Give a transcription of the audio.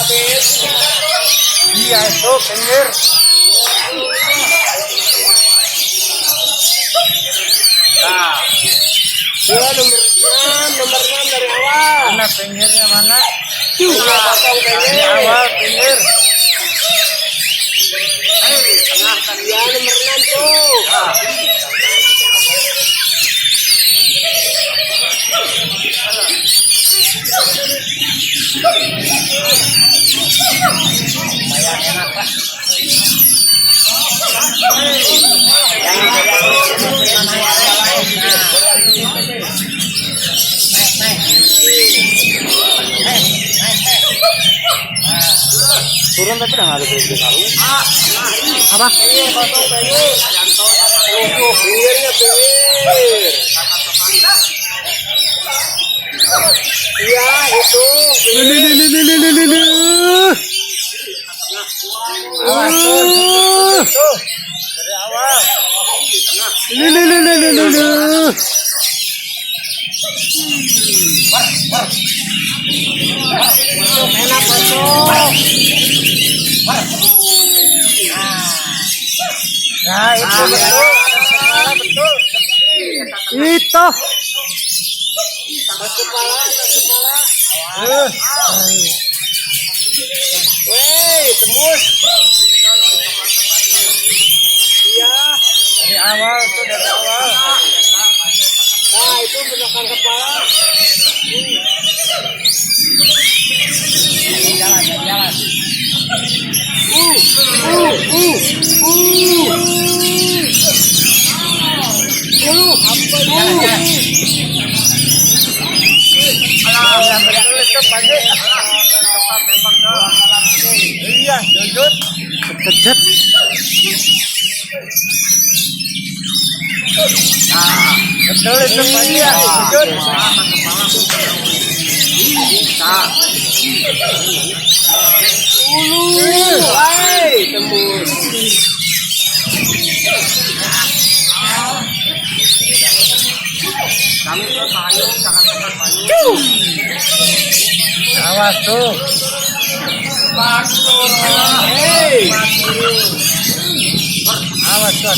Iya itu pinggir. Nah, Dia nomor 6 dari awal. mana pinggirnya mana? Tuh, potong Di pinggir. awal pinggir. Ya nomor 6 tuh. Ah, lumayan enak pak. Turun tapi udah nggak ada pinggir kalau. Apa? Pinggir, potong pinggir. Pinggirnya pinggir. Iya itu. Awas tuh, tuh. Dari awal. Enak masuk. Nah itu betul. Betul. Itu. Tas kepala. Weh, tembus. Iya. Dari awal tuh dari awal. Nah, itu belakang kepala. Jalan. Jalan. Alah, betul itu pagi. Iya, jujur. Kejut. Nah, betul itu pagi ya, jujur. Hai, tembus. Awas tuh. Hei. Awas tuh.